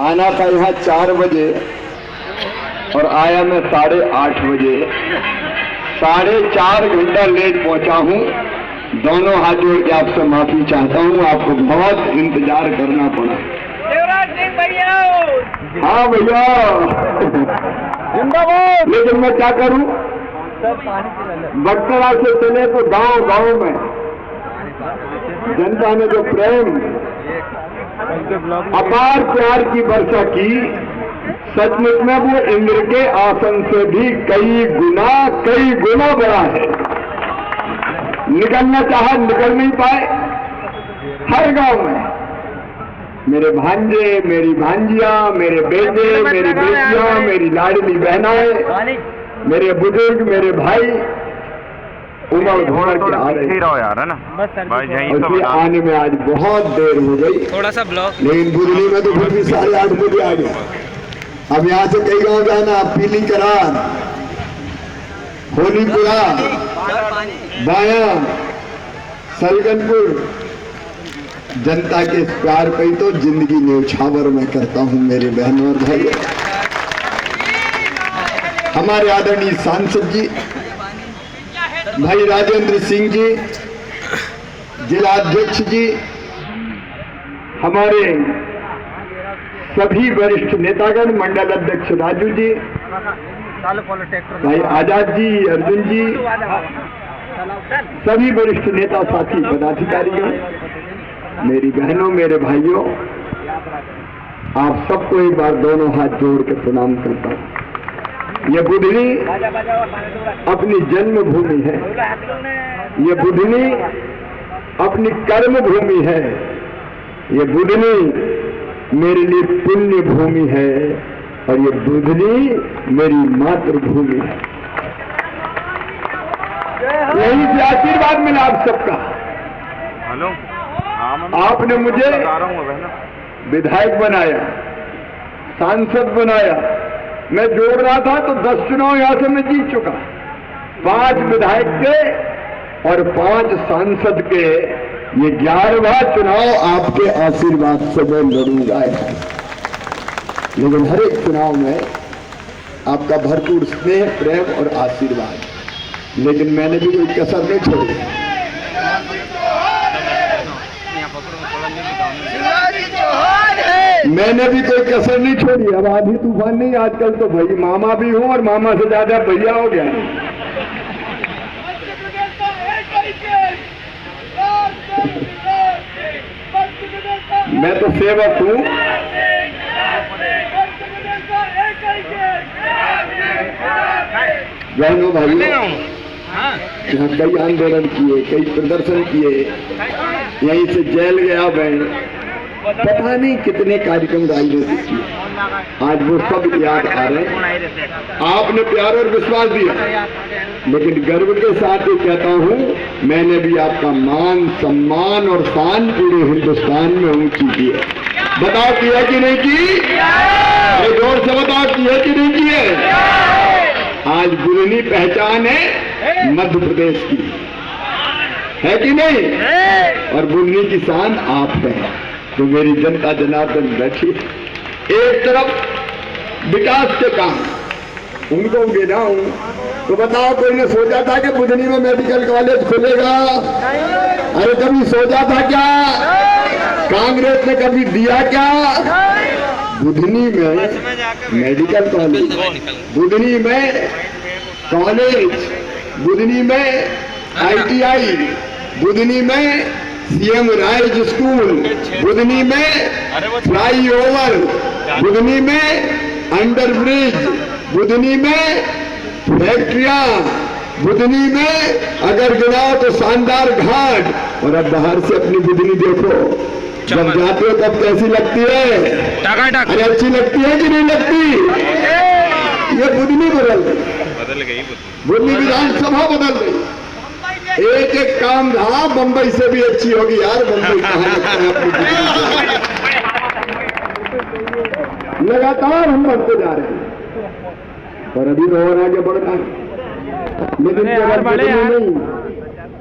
आना था यहाँ 4 बजे और आया मैं 8:30 बजे। 4.5 घंटा लेट पहुंचा हूँ। दोनों हाथ जोड़ के आपसे माफी चाहता हूँ, आपको बहुत इंतजार करना पड़ा। देवराज सिंह भैया। हाँ भैया, जिंदाबाद। लेकिन मैं क्या करूँ, बक्सरा से चले तो गांव गांव में जनता ने जो प्रेम अपार प्यार की वर्षा की, सचमुच में वो इंद्र के आसन से भी कई गुना बड़ा है। निकलना चाहा, निकल नहीं पाए। हर गांव में मेरे भांजे, मेरी भांजियां, मेरे बेटे, मेरी बेटियां, मेरी लाडली बहनाएं, मेरे बुजुर्ग, मेरे भाई उमड़ घोड़ के आ रहे यार, है ना और आने में आज बहुत देर हो गई। थोड़ा सा ब्लॉक, लेकिन बुधनी में तो फिर भी 8:30 बजे आ गया। अब यहाँ से कई गांव जाना, पीली करार, होलीपुरा, बाया, सलगनपुर। जनता के इस प्यार पे तो जिंदगी न्यौछावर मैं करता हूँ मेरे बहनों और भाइयों। हमारे आदरणीय सांसद जी भाई राजेंद्र सिंह जी, जिला अध्यक्ष जी, हमारे सभी वरिष्ठ नेतागण, मंडल अध्यक्ष राजू जी, भाई आजाद जी, अर्जुन जी, सभी वरिष्ठ नेता साथी पदाधिकारियों, मेरी बहनों, मेरे भाइयों, आप सबको एक बार दोनों हाथ जोड़ के प्रणाम करता हूँ। ये बुधनी अपनी जन्मभूमि है, ये बुधनी अपनी कर्म भूमि है, ये बुधनी मेरे लिए पुण्य भूमि है और ये बुधनी मेरी मातृभूमि है। यही से आशीर्वाद मिला आप सबका। हेलो, आपने मुझे विधायक बनाया, सांसद बनाया। मैं जोड़ रहा था तो 10 चुनाव यहां से मैं जीत चुका। 5 विधायक के और 5 सांसद के, ये 11वां चुनाव आपके आशीर्वाद से मैं लड़ूंगा। लेकिन हर एक चुनाव में आपका भरपूर स्नेह, प्रेम और आशीर्वाद। लेकिन मैंने भी कोई कसर नहीं छोड़ी। मैंने भी कोई कसर नहीं छोड़ी। अब आधी तूफान नहीं, आजकल तो भाई मामा भी हूं और मामा से ज्यादा भैया हो गया। मैं तो सेवक हूं। बहनों भाइयों, यहाँ कई आंदोलन किए, कई प्रदर्शन किए, यहीं से जेल गया मैं, पता नहीं कितने कार्यक्रम राजनीतिक किए। आज वो सब याद आ रहे हैं। आपने प्यार और विश्वास दिया, लेकिन गर्व के साथ ही कहता हूँ, मैंने भी आपका मान, सम्मान और शान पूरे हिंदुस्तान में ऊंची की है। बताओ किया कि नहीं की? अरे जोर से बताओ किया कि नहीं की है? आज बुधनी पहचान है मध्य प्रदेश की, है कि नहीं? और बुधनी की शान आप है। तो मेरी जनता जनार्दन बैठी, एक तरफ विकास के काम उनको गिनाऊं तो बताओ, कोई ने सोचा था कि बुधनी में मेडिकल कॉलेज खुलेगा? अरे कभी सोचा था क्या? कांग्रेस ने कभी दिया क्या? बुधनी में मेडिकल कॉलेज, बुधनी में कॉलेज, बुधनी में ITI, बुधनी में CM राइज स्कूल, बुधनी में फ्लाईओवर, बुधनी में अंडर ब्रिज, बुधनी में फैक्ट्रियां, बुधनी में अगर गिनाओ तो शानदार घाट। और अब बाहर से अपनी बुधनी देखो, जब जाते हो तब कैसी लगती है? अरे अच्छी लगती है कि नहीं लगती? ये बुधनी बदल गई, बुधनी विधानसभा बदल गई। एक एक काम था, बंबई से भी अच्छी होगी यार। बंबई कहाँ लगता है अपनी? लगातार हम बढ़ते जा रहे हैं, पर अभी तो और आगे बढ़ना है। लेकिन नहीं,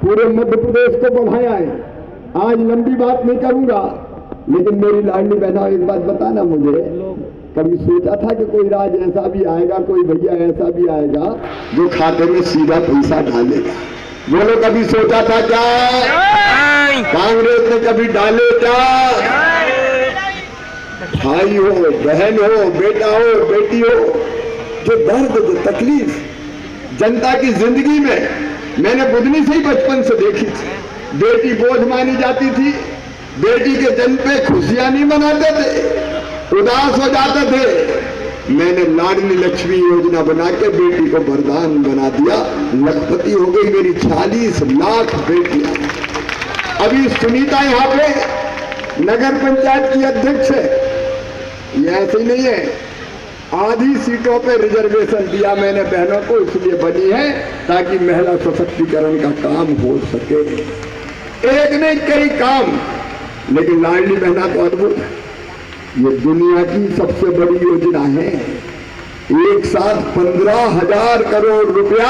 पूरे मध्य प्रदेश को बढ़ाया है। आज लंबी बात नहीं करूंगा, लेकिन मेरी लाडली बहना एक बात बताना मुझे, कभी सोचा था कि कोई राज ऐसा भी आएगा, कोई भैया ऐसा भी आएगा जो खाते में सीधा पैसा डालेगा? बोलो, कभी सोचा था क्या? कांग्रेस ने कभी डाले क्या? भाई हो, बहन हो, बेटा हो, बेटी हो, जो दर्द, जो तकलीफ जनता की जिंदगी में मैंने बुधनी से ही बचपन से देखी थी। बेटी बोझ मानी जाती थी, बेटी के जन्म पे खुशियां नहीं मनाते थे, उदास हो जाते थे। मैंने लाडली लक्ष्मी योजना बना के बेटी को वरदान बना दिया, लखपति हो गई मेरी 40 लाख बेटियां। अभी सुनीता यहाँ पे नगर पंचायत की अध्यक्ष है, ये ऐसे नहीं है, आधी सीटों पे रिजर्वेशन दिया मैंने बहनों को, इसलिए बनी है ताकि महिला सशक्तिकरण का काम हो सके। एक नहीं कई काम, लेकिन लाडली बहना तो अद्भुत है। ये दुनिया की सबसे बड़ी योजना है। एक साथ 15,000 करोड़ रुपया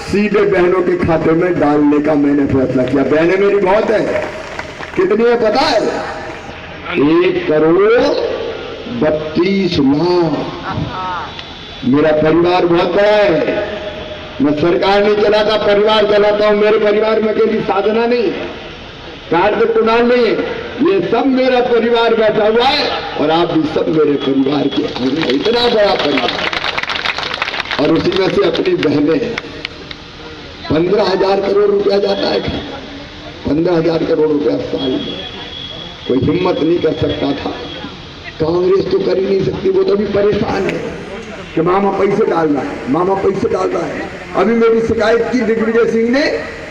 सीधे बहनों के खाते में डालने का मैंने फैसला किया। बहनें मेरी बहुत है, कितनी है पता है? 1,32 लाख। मेरा परिवार बहुत बड़ा है, मैं सरकार नहीं चलाता, परिवार चलाता हूं। मेरे परिवार में अकेली साधना नहीं, कार्तिक कुणाल नहीं है, ये सब मेरा परिवार बैठा हुआ है और आप भी सब मेरे परिवार के अंग हैं। इतना बड़ा परिवार, और उसी में से अपनी बहनें। 15,000 करोड़ रुपया जाता है, 15,000 करोड़ रुपया साल में। कोई हिम्मत नहीं कर सकता था, कांग्रेस तो कर ही नहीं सकती, वो तो भी परेशान है कि मामा पैसे डाल रहा है, मामा पैसे डाल रहा है। अभी मेरी शिकायत की दिग्विजय सिंह ने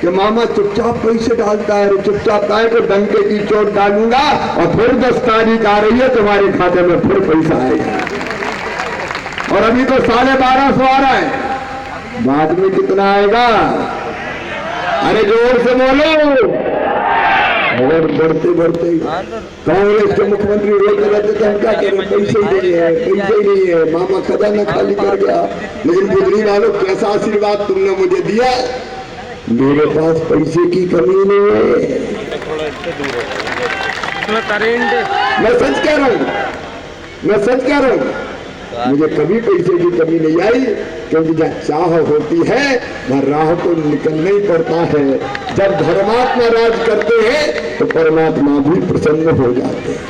कि मामा चुपचाप पैसे डालता है, चुपचाप का है तो डंके की चोट डालूंगा और फिर 10 तारीख आ रही है, तुम्हारे खाते में फिर पैसा आएगा। और अभी तो 1250 आ रहा है, बाद में कितना आएगा? अरे जोर से बोलो। और बढ़ते बढ़ते कांग्रेस के मुख्यमंत्री बोलते रहते थे हम क्या करें, पैसे ही नहीं है, पैसे ही नहीं है, मामा खजाना खाली कर गया। लेकिन बुधनी वालों, कैसा आशीर्वाद तुमने मुझे दिया, मेरे पास पैसे की कमी नहीं है। मैं सच कह रहा हूँ, मैं सच कह रहा हूँ, मुझे कभी पैसे की कमी नहीं आई, क्योंकि जब चाह होती है वह राह को निकलना ही पड़ता है। जब धर्मात्मा राज करते हैं तो परमात्मा भी प्रसन्न हो जाते हैं।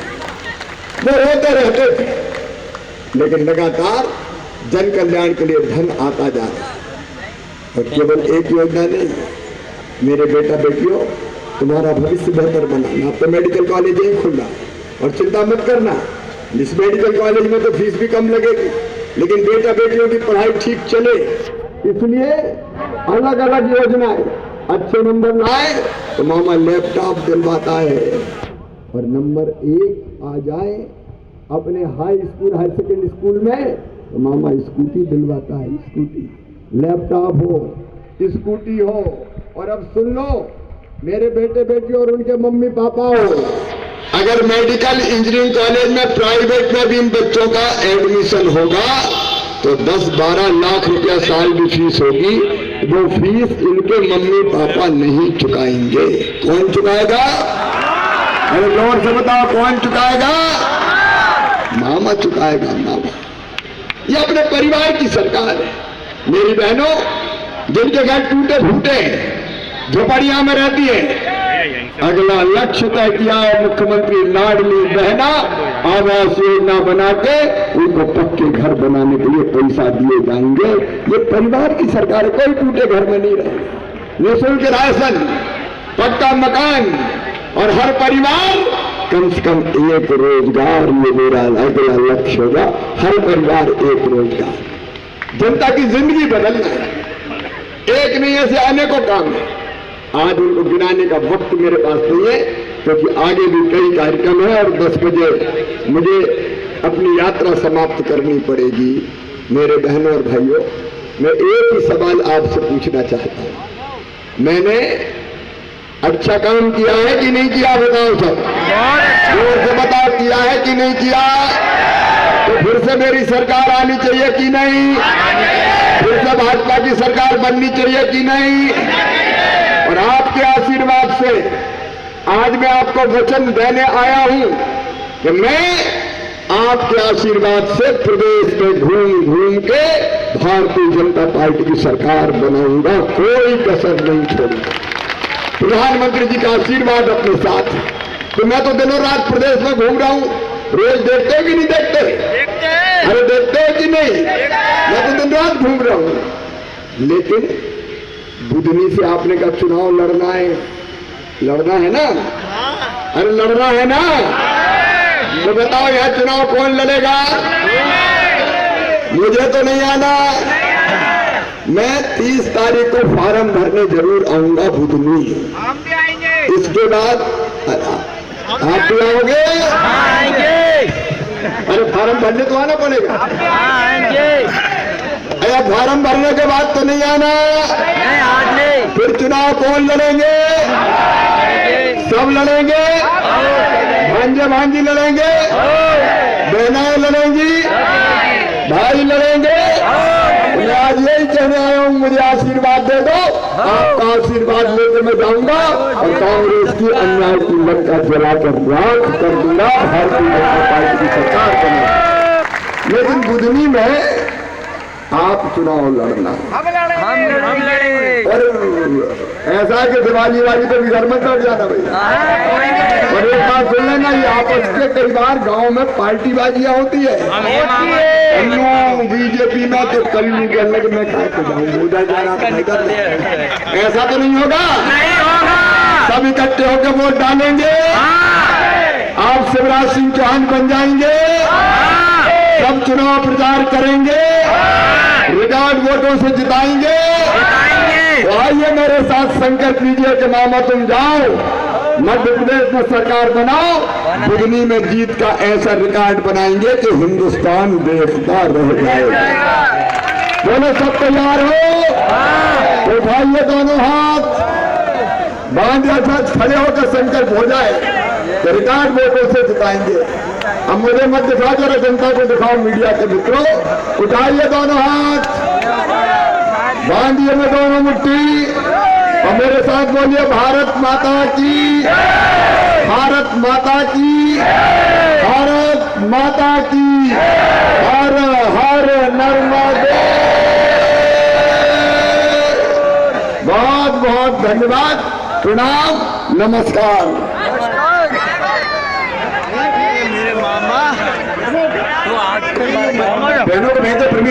वो होते रहते थे, लेकिन लगातार जन कल्याण के लिए धन आता जा रहा है। और केवल एक योजना नहीं, मेरे बेटा बेटियों, तुम्हारा भविष्य बेहतर बनाना। अब तो मेडिकल कॉलेज ही खुला, और चिंता मत करना, इस मेडिकल कॉलेज में तो फीस भी कम लगेगी, लेकिन बेटा बेटियों की पढ़ाई ठीक चले, इसलिए अलग अलग योजनाएं। अच्छे नंबर लाए तो मामा लैपटॉप दिलवाता है, और नंबर 1 आ जाए अपने high school, high secondary school में, तो मामा स्कूटी दिलवाता है। स्कूटी, लैपटॉप हो, स्कूटी हो। और अब सुन लो, मेरे बेटे बेटी और उनके मम्मी पापा हो, अगर मेडिकल इंजीनियरिंग कॉलेज में प्राइवेट में भी इन बच्चों का एडमिशन होगा तो 10-12 लाख रुपया साल की फीस होगी। वो फीस इनके मम्मी पापा नहीं चुकाएंगे। कौन चुकाएगा? अरे जोर से बताओ, कौन चुकाएगा? मामा चुकाएगा, मामा। ये अपने परिवार की सरकार है। मेरी बहनों, जिनके घर टूटे फूटे झोपड़ियां में रहती है, अगला लक्ष्य तय किया है मुख्यमंत्री लाडली बहना आवास योजना बना के उनको पक्के घर बनाने के लिए पैसा दिए जाएंगे। ये परिवार की सरकार है, कोई टूटे घर में नहीं रहे। निःशुल्क राशन, पक्का मकान, और हर परिवार कम से कम एक रोजगार, ये मेरा अगला लक्ष्य होगा। हर परिवार एक रोजगार, जनता की जिंदगी बदलना है। एक नहीं, ऐसे अनेकों काम है। आज उनको गिनाने का वक्त मेरे पास नहीं है, क्योंकि आगे भी कई कार्यक्रम है और 10 बजे मुझे अपनी यात्रा समाप्त करनी पड़ेगी। मेरे बहनों और भाइयों, मैं एक ही सवाल आपसे पूछना चाहता हूं। मैंने अच्छा काम किया है कि नहीं किया? बताओ सब, जोर से बताओ, किया है कि नहीं किया? तो फिर से मेरी सरकार आनी चाहिए कि नहीं? फिर से भाजपा की सरकार बननी चाहिए कि नहीं? और आपके आशीर्वाद से आज मैं आपको वचन देने आया हूं कि मैं आपके आशीर्वाद से प्रदेश में घूम घूम के भारतीय जनता पार्टी की सरकार बनाऊंगा, कोई कसर नहीं छोड़ूंगा। प्रधानमंत्री जी का आशीर्वाद अपने साथ है। तो मैं तो दिनों रात प्रदेश में घूम रहा हूं, रोज देखते हो कि नहीं देखते? अरे देखते हो कि नहीं? मैं तो दिन रात घूम रहा हूं। लेकिन बुधनी से आपने का चुनाव लड़ना है ना? अरे लड़ना है ना? तो बताओ यह चुनाव कौन लड़ेगा? मुझे तो नहीं आना। मैं 30 तारीख को फार्म भरने जरूर आऊंगा बुधनी। हम भी आएंगे। इसके बाद आप भी आओगे? अरे फार्म भरने तो आना पड़ेगा। अरे फार्म भरने के बाद तो नहीं आना। फिर चुनाव कौन लड़ेंगे? सब लड़ेंगे। भांजे भांजी लड़ेंगे, बहनाएं लड़ेंगी, भाई लड़ेंगे। मैं आज यही कहने आया हूँ, मुझे आशीर्वाद दे दो। आपका आशीर्वाद लेकर मैं जाऊंगा और कांग्रेस की अन्याय की लंका जलाकर राख कर दूंगा, भारतीय जनता पार्टी की सरकार बनाऊंगा। लेकिन बुधनी में आप चुनाव लड़ना। हम लड़ेंगे। और ऐसा है कि दिवाली वाली तो घर में चढ़ जाना भैया। और एक बात सुन लेना, ये आपस के कई बार गांव में पार्टीबाजियां होती है। बीजेपी में तो कल के अलग में खा के जाऊंगा, उधर जाना ऐसा तो नहीं होगा। सब इकट्ठे होकर वोट डालेंगे, आप शिवराज सिंह चौहान बन जाएंगे, सब चुनाव प्रचार करेंगे, रिकॉर्ड वोटों से जिताएंगे। तो आइए मेरे साथ संकल्प लीजिए कि मामा तुम जाओ, मध्य प्रदेश में सरकार बनाओ, बुधनी में जीत का ऐसा रिकॉर्ड बनाएंगे कि हिंदुस्तान देखता रह जाएगा। दोनों सब तैयार हो? उठाइए दोनों हाथ, बांधिए साथ, खड़े होकर संकल्प हो जाए तो रिकॉर्ड वोटों से जिताएंगे। अब मुझे मत दिखा, जरा जनता को दिखाओ, मीडिया के मित्रों। उठाइए दोनों हाथ, बांधिए में दोनों मुट्ठी और मेरे साथ बोलिए भारत माता की, भारत माता की, भारत माता की, हर हर नर्मदे। बहुत बहुत धन्यवाद, प्रणाम, नमस्कार।